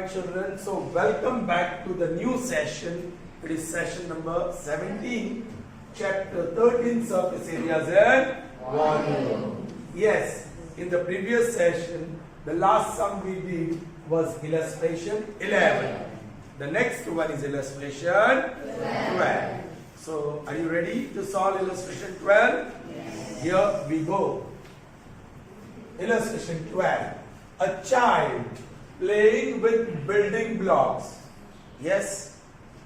Alright children, so welcome back to the new session. It is session number 17, chapter 13, surface areas and volume. Yes, in the previous session, the last sum we did was illustration 11. The next one is illustration 12. So, are you ready to solve illustration 12? Yes. Here we go. Illustration 12. A child playing with building blocks. Yes,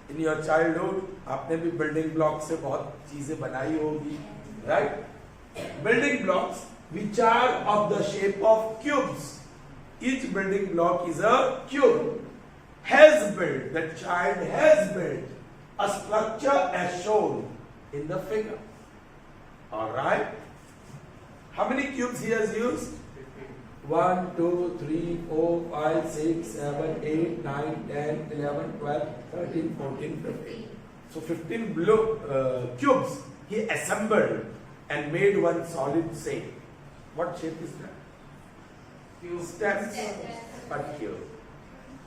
in your childhood, आपने भी building blocks से बहुत चीजें बनाई होगी, right? Building blocks which are of the shape of cubes. Each building block is a cube. Has built, the child has built a structure as shown in the figure. Alright? How many cubes he has used? 1, 2, 3, 4, 5, 6, 7, 8, 9, 10, 11, 12, 13, 14, 15. So 15 cubes he assembled and made one solid shape. What shape is that? Stems. But cube.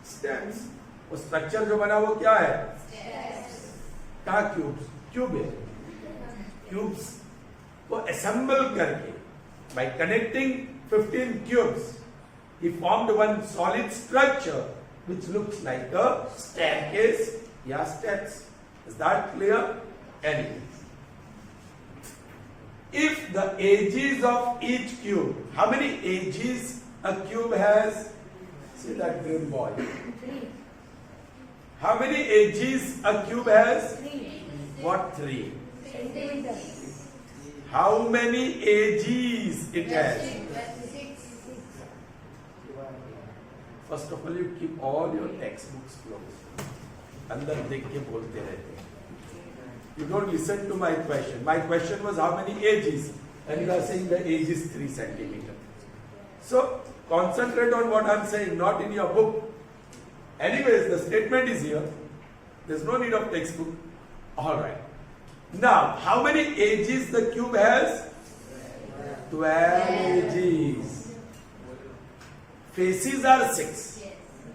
Stems. वो structure जो बना वो क्या है? क्या cubes? Cube है. Cubes को assemble करके by connecting 15 cubes, he formed one solid structure which looks like a staircase. Yeah, steps. Is that clear? Anyway, if the edges of each cube, how many edges a cube has? See that green ball. How many edges a cube has? 3. What 3? Centimeters. How many edges it has? 6. First of all, you keep all your textbooks closed. अंदर देख के बोलते रहते हैं. You don't listen to my question. My question was how many edges, and you are saying the edge is 3 centimeters. So concentrate on what I'm saying, not in your book. Anyways, the statement is here. There's no need of textbook. All right. Now, how many edges the cube has? 12 edges. Faces are 6.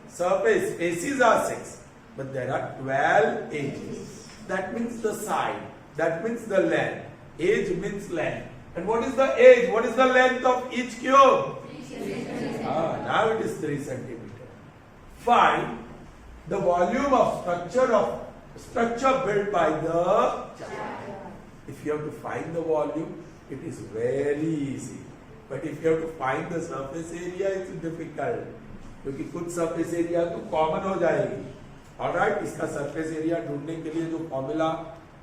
Surface, faces are 6. But there are 12 edges. That means the side. That means the length. Edge means length. And what is the edge? What is the length of each cube? 3 Now it is 3 centimeters. Find the volume of structure built by the child. If you have to find the volume, it is very easy. But if you have to find the surface area, it's difficult. क्योंकि कुछ surface area तो common हो जाएगी. Alright, इसका surface area ढूंढने के लिए जो formula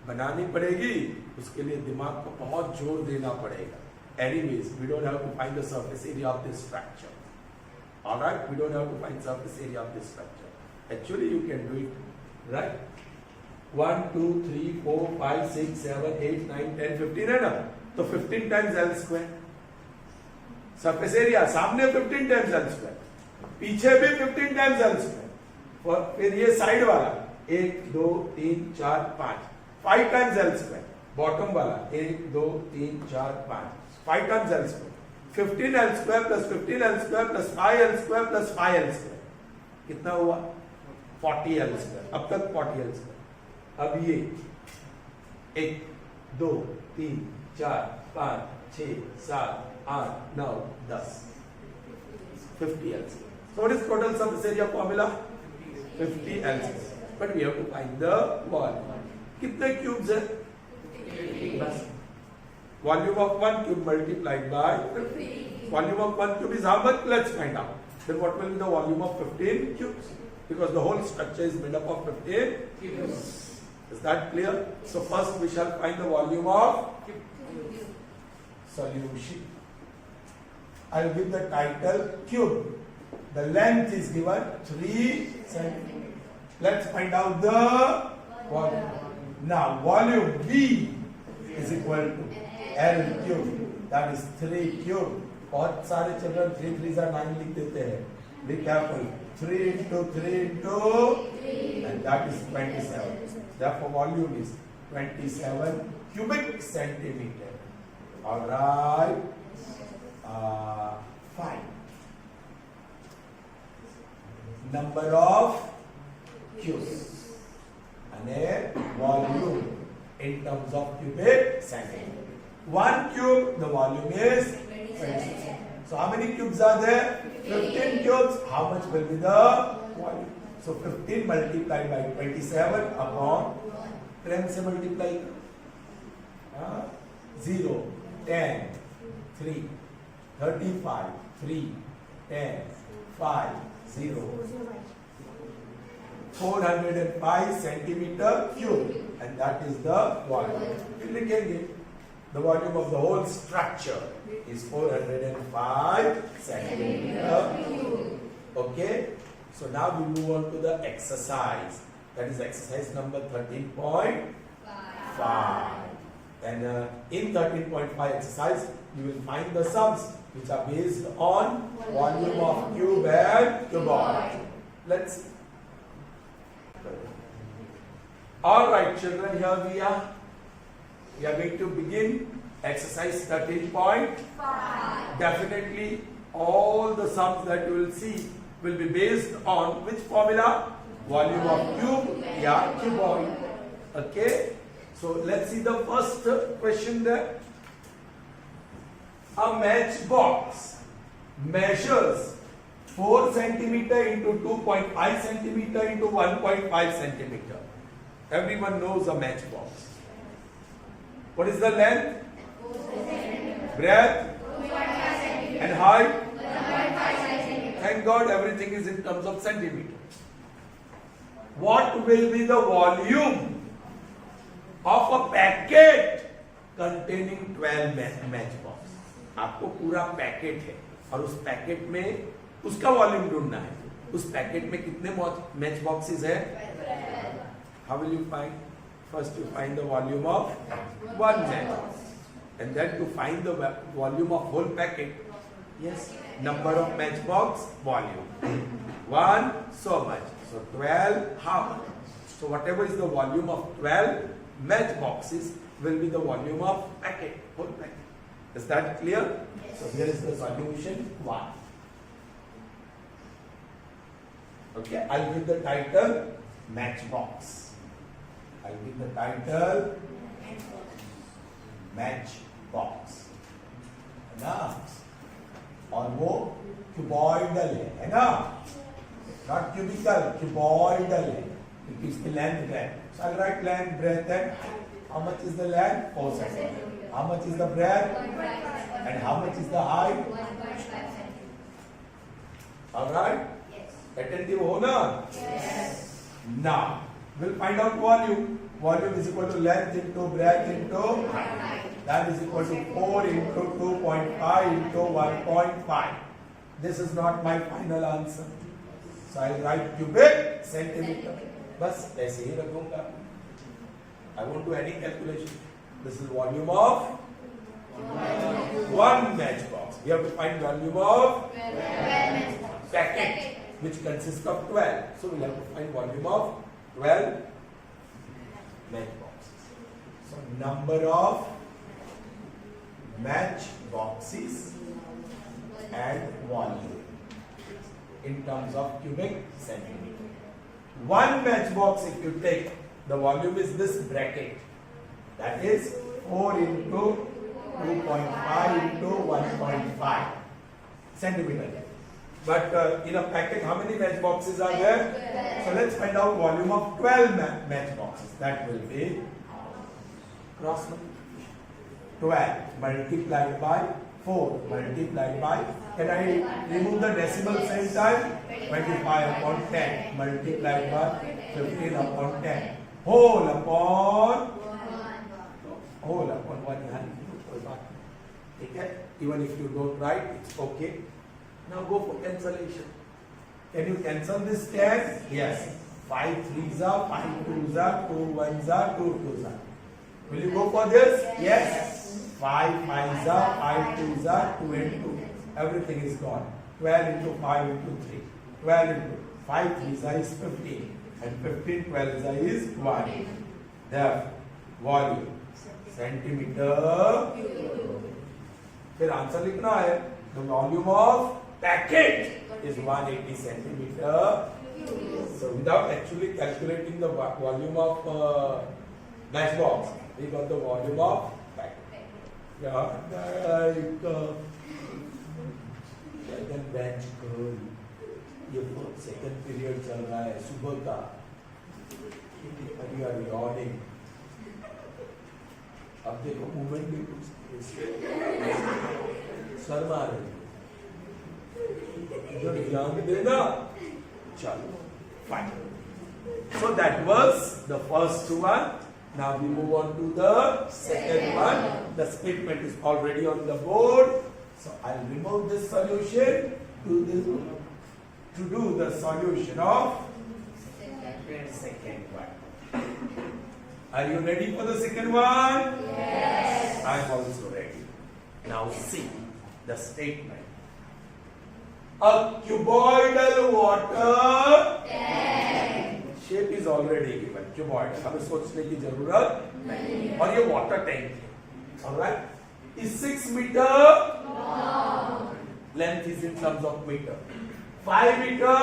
बनानी पड़ेगी, उसके लिए दिमाग को बहुत जोर देना पड़ेगा. Anyways, we don't have to find the surface area of this structure. Alright, we don't have to find surface area of this structure. Actually, you can do it, right? 1, 2, 3, 4, 5, 6, 7, 8, 9, 10, 15 है ना? तो 15 times L square. Surface area सामने 15 times L square. पीछे भी 15 times L square. और फिर ये side वाला 1, 2, 3, 4, 5. 5 times L square. बॉटम वाला 1, 2, 3, 4, 5. 5 times L square. 15 L square plus 15 L square plus 5 L square plus 5 L square. कितना हुआ? 40 L square. अब तक 40 L square. अब ये 1, 2, 3, 4, 5, 6, 7, 8, 9, 10. 50 L square. So what is total surface area formula? 50 L square. But we have to find the volume. कितने cubes है? बस. Volume of 1 cube multiplied by 50. Volume of 1 cube is how much? Let's find out. Then what will be the volume of 15 cubes? Because the whole structure is made up of 15 cubes. Is that clear? So first we shall find the volume of solution. I will give the title cube. The length is given 3 centimeters. Let's find out the volume. Now volume V is equal to L cube. That is 3 cube. बहुत सारे children 3 3s are 9 लिख देते हैं. Be careful. 3 into 3 into, and that is 27. Therefore, volume is 27 cubic centimeter. All right. Fine. number of cubes અને volume in terms of cubic centimeter. 1 cube, the volume is 26. So how many cubes are there? 15 cubes. How much will be the volume? So 15 multiplied by 27 upon 10 से multiply 0, 10, 3, 35, 3, 10, 5, 0, 405 centimeter cube, and that is the volume. फिर लिखेंगे the volume of the whole structure is 405 centimeter cube. Okay, so now we move on to the exercise. That is exercise number 13.5. And in 13.5 exercise, you will find the sums which are based on volume of cube and cuboid. Let's see. All right, children, here we are. We are going to begin exercise 13.5. Definitely, all the sums that you will see will be based on which formula? Volume of cube, cuboid. Okay. So let's see the first question there. A matchbox measures 4 centimeter into 2.5 centimeter into 1.5 centimeter. Everyone knows a matchbox. What is the length? Breadth? And height? Thank God everything is in terms of centimeter. What will be the volume of a packet containing 12 matchbox? आपको पूरा packet है और उस packet में उसका volume ढूंढना है. उस पैकेट में कितने मैच बॉक्सेस है? How will you find? First you find the volume of one matchbox, and then to find the volume of whole packet. Yes, number of matchbox, volume. 1 so much. So 12 how much? So whatever is the volume of 12 matchboxes will be the volume of packet, whole packet. Is that clear? Yes. So here is the solution 1. Okay, I'll give the title matchbox. I'll give the title matchbox. है ना? और वो cuboidal है ना? Not cubical, cuboidal है. It is the length breadth. So I'll write length, breadth, and height. How much is the length? 4 centimeters. How much is the breadth? And how much is the height? 1.5 centimeters. All right? Yes. Attentive ho na? Yes. Now, we'll find out volume. Volume is equal to length into breadth into height. That is equal to 4 into 2.5 into 1.5. This is not my final answer. So I'll write cubic centimeter. बस ऐसे ही रखूंगा. I won't do any calculation. This is volume of one matchbox. We have to find volume of packet, which consists of 12. So we'll have to find volume of 12 matchboxes. So number of matchboxes and volume in terms of cubic centimeter. One matchbox, if you take, the volume is this bracket. That is 4 into 2.5 into 1.5 centimeter. But in a packet, how many matchboxes are there? So let's find out volume of 12 matchboxes. That will be cross 12 multiplied by 4 multiplied by, can I remove the decimal same time? 25 upon 10 multiplied by 15 upon 10 whole upon 1. Okay? Even if you don't write, it's okay. Now go for cancellation. Can you cancel this 10? Yes. 5 3s are, 5 2s are, 2 1s are, 2 2s are. Will you go for this? Yes. 5 5s are, 5 2s are, 2 and 2. Everything is gone. 12 into 5 into 3. 12 into 5 3s are is 15. And 15 12s are is 1. Therefore, volume centimeter. फिर answer लिखना है. The volume of packet is 180 centimeter So without actually calculating the volume of matchbox, we got the volume of packet. Yeah, like bench girl. ये second period चल रहा है सुबह का, अभी आर यॉर्निंग। अब देखो मूवमेंट भी कुछ शर्म आ रही है, इधर ध्यान देना। चलो fine. So that was the first one. Now we move on to the second one. The statement is already on the board. So I'll remove this solution to do the solution of second one. Are you ready for the second one? Yes. I'm also ready. Now see the statement. A cuboidal water Tank. shape is already given. Cuboidal. हमें सोचने की जरूरत नहीं। और ये water tank है. Alright? Is 6 meter Long. length is in terms of meter. 5 meter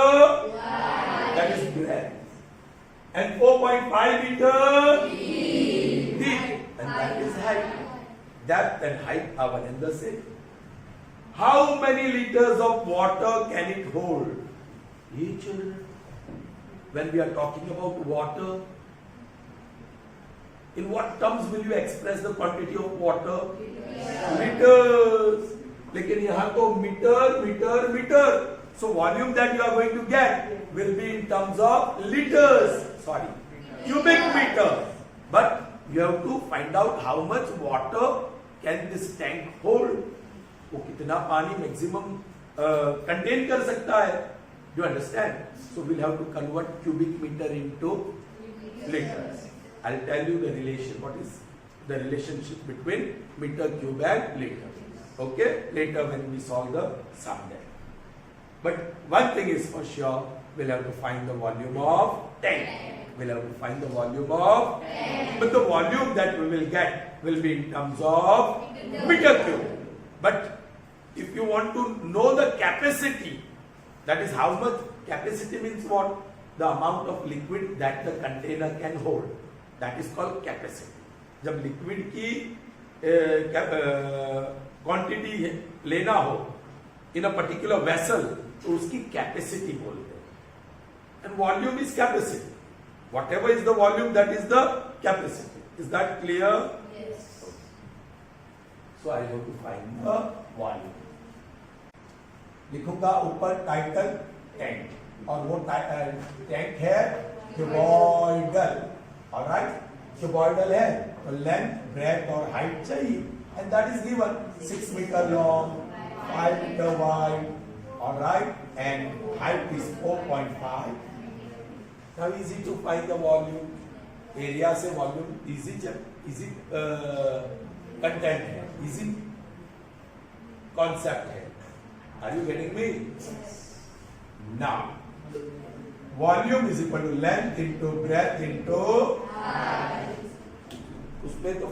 that is breadth. And 4.5 meter deep. And that is height. Depth and height are one and the same. How many liters of water can it hold? Hey children, when we are talking about water, in what terms will you express the quantity of water? Liters. लेकिन यहाँ तो metre metre metre. So volume that you are going to get will be in terms of liters. Sorry, cubic meter. But you have to find out how much water can this tank hold. वो कितना पानी maximum contain कर सकता है. You understand? So we'll have to convert cubic meter into liters. I'll tell you the relation. What is the relationship between meter cube and liter? Okay? Later when we solve the sum there. But one thing is for sure, we'll have to find the volume of tank. We'll have to find the volume of tank. But the volume that we will get will be in terms of meter cube. But if you want to know the capacity, that is how much capacity means what? The amount of liquid that the container can hold. That is called capacity. जब liquid की quantity लेना हो in a particular vessel, तो उसकी capacity बोलते हैं. And volume is capacity. Whatever is the volume, that is the capacity. Is that clear? Yes. So I have to find the volume. लिखूंगा ऊपर टाइटल टैंक और वो टैंक है cuboidal. Alright, cuboidal है तो लेंथ ब्रेथ और height चाहिए and that is given 6 metre long, 5 metre wide. Alright, and height is 4.5. Now easy to find the volume. Area से वॉल्यूम इजी कंटेंट है, easy concept है. Are you getting me? Yes. Now, volume is equal to length into breadth into उसमें तो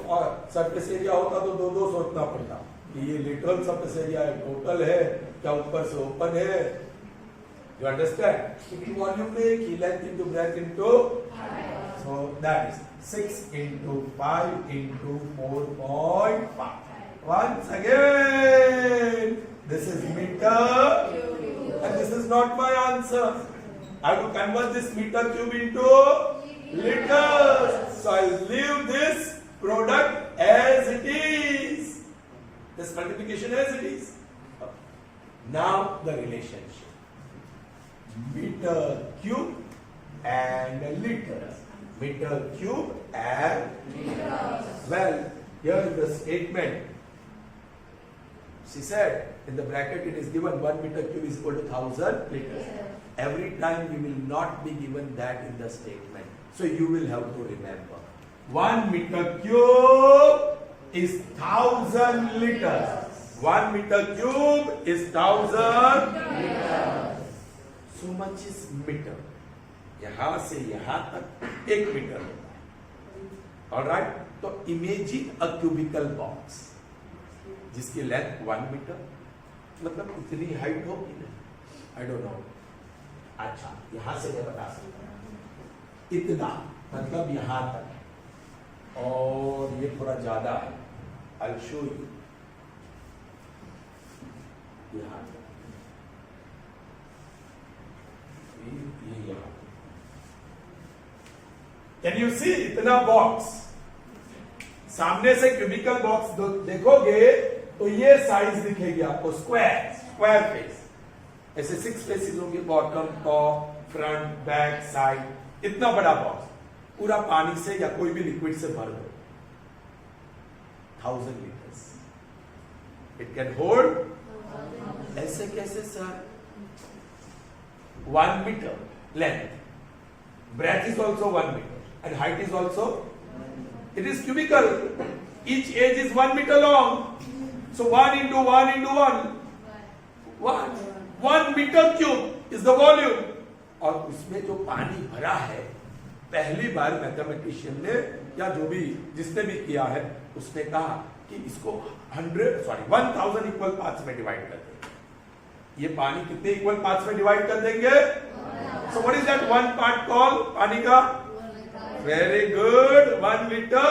surface area होता तो दो सोचना पड़ता कि ये लिटरल सरफेस एरिया है, टोटल है, क्या ऊपर से ओपन है. You understand? लेकिन वॉल्यूम में एक ही length into breadth into so that is 6 into 5 into 4.5. Once again, this is meter and this is not my answer. I have to convert this meter cube into liters. So I'll leave this product as it is. This multiplication as it is. Now the relationship. Meter cube and liters. Meter cube and liters. Well, here is the statement. She said in the bracket it is given 1 meter cube is equal to 1000 liters. Yes. Every time you will not be given that in the statement. So you will have to remember. 1 meter cube is 1000 liters. 1 meter cube is 1000 liters. So much is meter. यहाँ से यहाँ तक 1 metre होता है. Alright? तो imagine a cubical box. जिसकी length 1 metre, मतलब इतनी हाइट होगी ना, आई डोंट नो. अच्छा, यहां से मैं बता सकता हूं इतना मतलब यहां तक, और ये थोड़ा ज्यादा है। I'll show you यहां तक, ये यहां। कैन यू सी इतना बॉक्स, सामने से क्यूबिकल बॉक्स देखोगे तो ये साइज दिखेगी आपको, स्क्वायर फेस। ऐसे 6 फेसेस होंगे, bottom, top, front, back, side. इतना बड़ा बॉक्स पूरा पानी से या कोई भी लिक्विड से भर दो, 1000 लीटर्स इट कैन होल्ड। ऐसे कैसे sir? 1 metre length, breadth is also 1 meter and height is also, it is cubical, each edge is 1 meter long, so 1 into 1 into 1 meter cube is the volume। और उसमें जो पानी भरा है, पहली बार mathematician ने या जो भी जिसने भी किया है उसने कहा कि इसको 1000 इक्वल पार्ट्स में डिवाइड कर देंगे। ये पानी कितने इक्वल पार्ट्स में डिवाइड कर देंगे? So what is that one part call पानी का? Very good, 1 litre.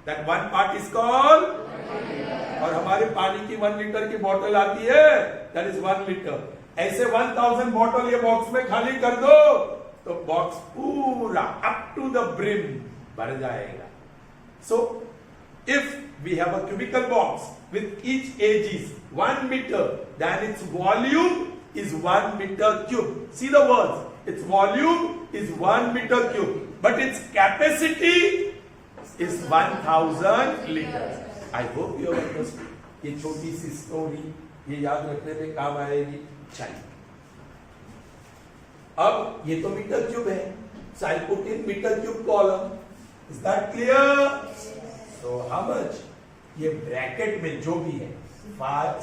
That one part is called, और हमारे पानी की 1 लीटर की बोतल आती है, दैट इज 1 लीटर। ऐसे 1000 बोतल ये बॉक्स में खाली कर दो तो बॉक्स पूरा अप टू द ब्रिम भर जाएगा। So if we have a cubical box with each edge is 1 meter, then its volume is 1 meter cube. See the words, its volume is 1 meter cube, but its capacity is 1000 liters. I hope you have understood. ये छोटी सी story ये याद रखने में काम आएगी। चलिए, अब ये तो मीटर क्यूब है, so I'll put in meter cube column. Is that clear? So how much? ये ब्रैकेट में जो भी है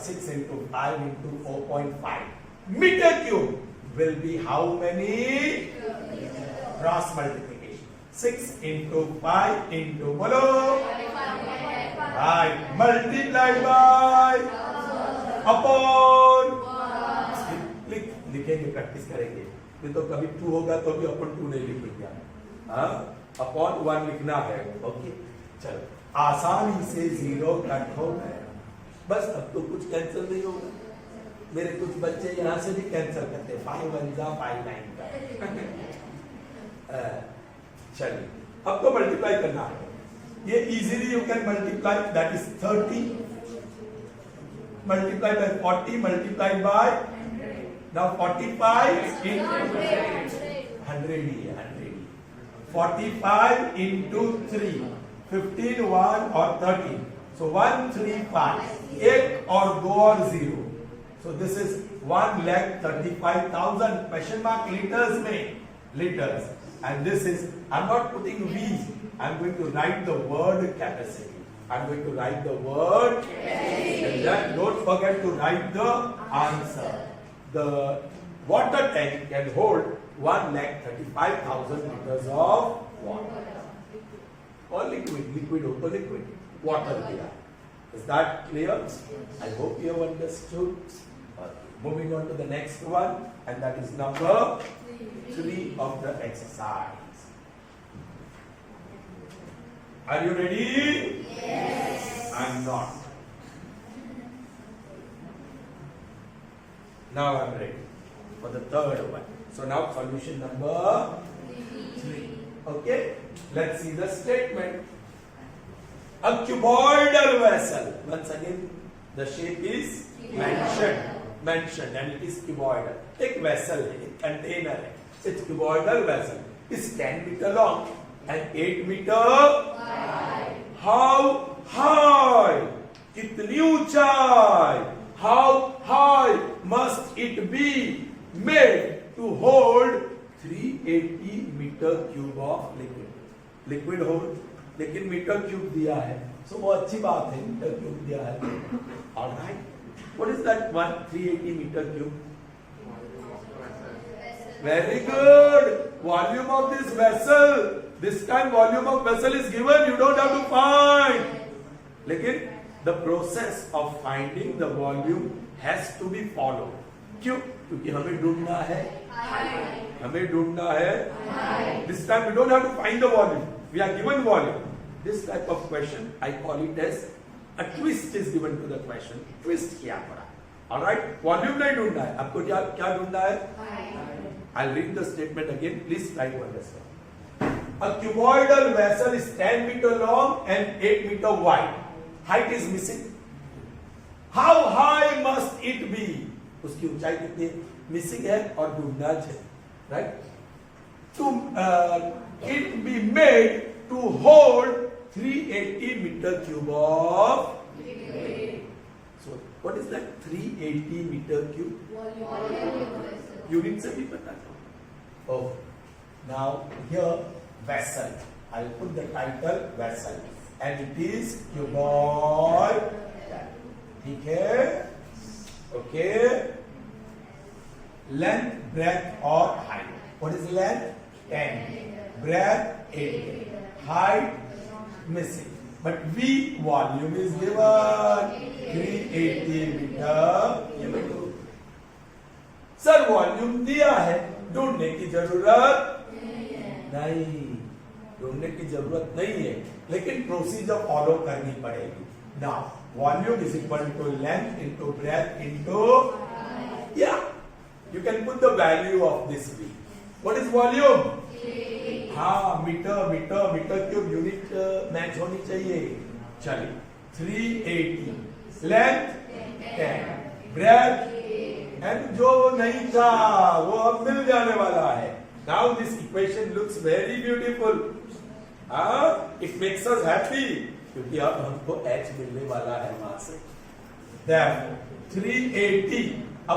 6 into 5 into 0.5 metre cube will be how many? Cross multiplication, 6 into 5 into बोलो, right, multiplied by upon, लिखेंगे, practice करेंगे। नहीं तो कभी 2 होगा तो भी अपन 2 नहीं लिखेंगे, हाँ, अपॉन 1 लिखना है। ओके, चलो, आसानी से 0 कट हो गया। बस अब तो कुछ कैंसिल नहीं होगा। मेरे कुछ बच्चे यहां से भी कैंसिल करते हैं, 5 1 जा 5 9 का। चलिए, अब तो मल्टीप्लाई करना है। ये easily you can multiply, that is 30 multiply by 40 multiply by, now 45 into 100 ही है, 100। 45 into 3, 15 1 और 13, so 1 3 5, 1 और 2 और 0, so this is 1,35,000 question mark liters में, liters, and this is, I'm not putting V's, I'm going to write the word capacity, I'm going to write the word capacity, and then don't forget to write the answer. The water tank can hold 1,35,000 liters of water. Or liquid हो तो liquid, water दिया। Is that clear? I hope you have understood. Moving on to the next one, and that is number 3 of the exercise. Are you ready? Yes. I'm not. Now I'm ready for the third one. So now solution number 3. Okay, let's see the statement. A cuboidal vessel. Once again, the shape is mentioned, and it is cuboidal. एक vessel है, एक container है. It's cuboidal vessel. Is 10 meter long and 8 meter wide. How high? कितनी ऊंचाई? How high must it be made to hold 380 meter cube of liquid? Liquid hold, लेकिन metre cube दिया है, सो वो अच्छी बात है, मीटर क्यूब दिया है। Alright, what is that 380 metre cube? Very good. Volume of this vessel. This time volume of vessel is given. You don't have to find. लेकिन the process of finding the volume has to be followed. क्यों? क्योंकि हमें ढूंढना है, हमें ढूंढना है. This time we don't have to find the volume. We are given volume. This type of question I call it as a twist is given to the question. Twist किया पड़ा. All right. Volume नहीं ढूंढना है. आपको क्या क्या ढूंढना है? I'll read the statement again. Please try to understand. A cuboidal vessel is 10 meter long and 8 meter wide. Height is missing. How high must it be? उसकी ऊंचाई कितनी मिसिंग है और ढूंढना है, right? To it be made to hold 380 meter cube of. So what is that 380 meter cube? Unit से भी पता था. Oh, now here vessel. I'll put the title vessel, and it is cuboid. ठीक है? Okay. Length, breadth or height. What is length? 10. Breadth 8. Height missing. But V volume is given 380 meter. Sir volume दिया है, ढूंढने की जरूरत नहीं, ढूंढने की जरूरत नहीं है, लेकिन प्रोसीजर फॉलो करनी पड़ेगी. Now volume is equal to length into breadth into, या you can put the value of this V. What is volume? हाँ, metre metre metre cube unit match होनी चाहिए. चलिए 380, लेंथ 10, ब्रेथ एंड जो नहीं था वो अब मिल जाने वाला है. Now this equation looks very beautiful. It makes us happy क्योंकि अब हमको h मिलने वाला है वहां से. Therefore 380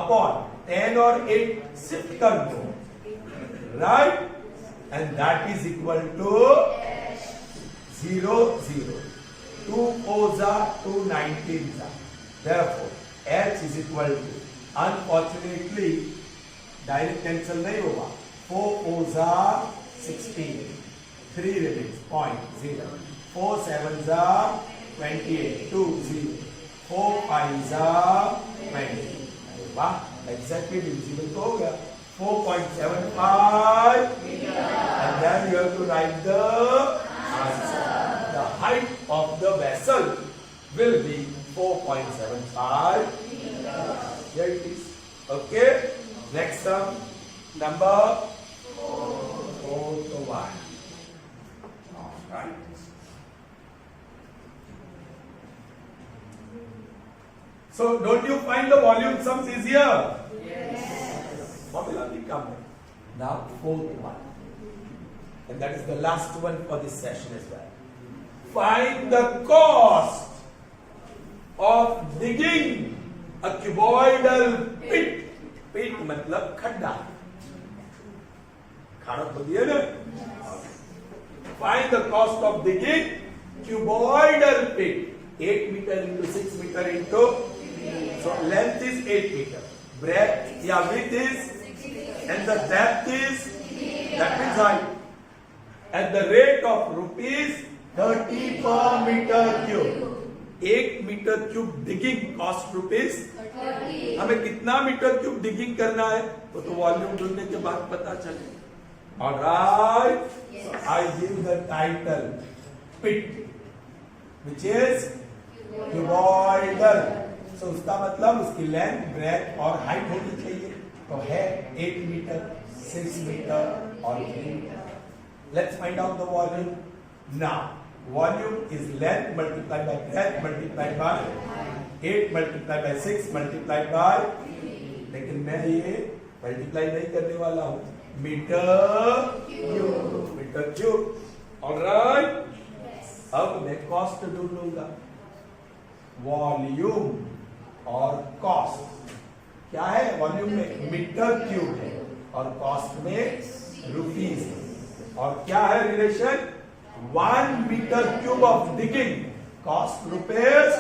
अपॉन 10 और 8 शिफ्ट कर दो, right, and that is equal to 0 0. 2 4 2 19. Therefore h is equal to, unfortunately direct cancel नहीं होगा. 4 4 16, 3 रिमेन्स 0.0. 4 7 28, 2 0. 4 5 20. वाह, एग्जैक्टली डिविजिबल तो हो गया. 4.75, and then you have to write the answer. The height of the vessel will be 4.75. Here it is. Okay. Next sum, number 4 to 1. All right. So don't you find the volume sums easier? Yes. Formula will come. Now 4 to 1. And that is the last one for this session as well. Find the cost of digging a cuboidal pit. Pit मतलब खड्डा. खाना तो दिया ना. Find the cost of digging cuboidal pit. 8 meter into 6 meter into. So length is 8 meter. Breadth, yeah, width is, and the depth is, that means height. At the rate of rupees 30 per meter cube. 8 metre cube digging cost rupees. हमें कितना metre cube digging करना है वो तो volume ढूंढने के बाद पता चले. Alright, I give the title pit which is cuboidal. So उसका मतलब उसकी लेंथ, ब्रेथ और हाइट होनी चाहिए. तो है 8 मीटर, 6 मीटर और 3 metre. Let's find out the volume. Now volume is length multiplied by breadth multiplied by 8 multiplied by 6 multiplied by, लेकिन मैं ये मल्टीप्लाई नहीं करने वाला हूं. Metre cube, metre cube. Alright, अब मैं कॉस्ट ढूंढ लूंगा. वॉल्यूम और कॉस्ट क्या है? वॉल्यूम में मीटर क्यूब है और कॉस्ट में रुपीज है. और क्या है relation? 1 meter cube of digging cost rupees.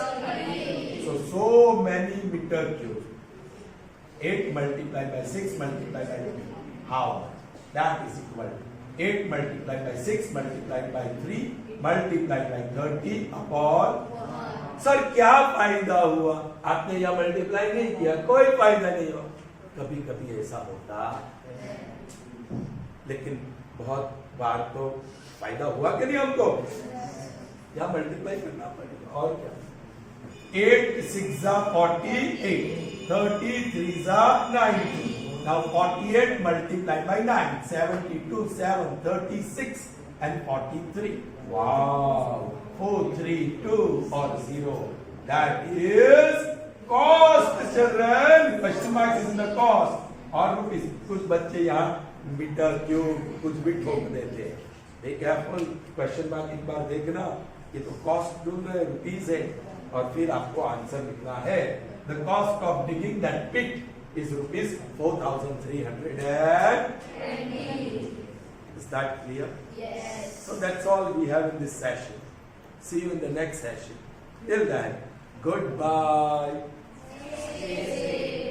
So many meter cubes. 8 multiplied by 6 multiplied by 3. How much? That is equal to 8 multiplied by 6 multiplied by 3 multiplied by 30 upon. Sir क्या फायदा हुआ? आपने यह मल्टीप्लाई नहीं किया, कोई फायदा नहीं हुआ. कभी कभी ऐसा होता, लेकिन बहुत बार तो फायदा हुआ कि नहीं हमको? या मल्टीप्लाई करना पड़ेगा और क्या। 8 6 48, 33 90. Now 48 multiplied by 9, 72, 7, 36 and 43. Wow! 4, 3, 2 or 0. That is cost, children. Question mark is in the cost. और रुपीस, कुछ बच्चे यहाँ मीटर क्यूब कुछ भी ठोक देते हैं। बी केयरफुल, क्वेश्चन मार्क एक बार देखना, ये तो कॉस्ट ढूंढ रहे रुपीस है और फिर आपको आंसर लिखना है। The cost of digging that pit is rupees 4,320. Is that clear? Yes. So that's all we have in this session. See you in the next session. Till then, goodbye. Yes.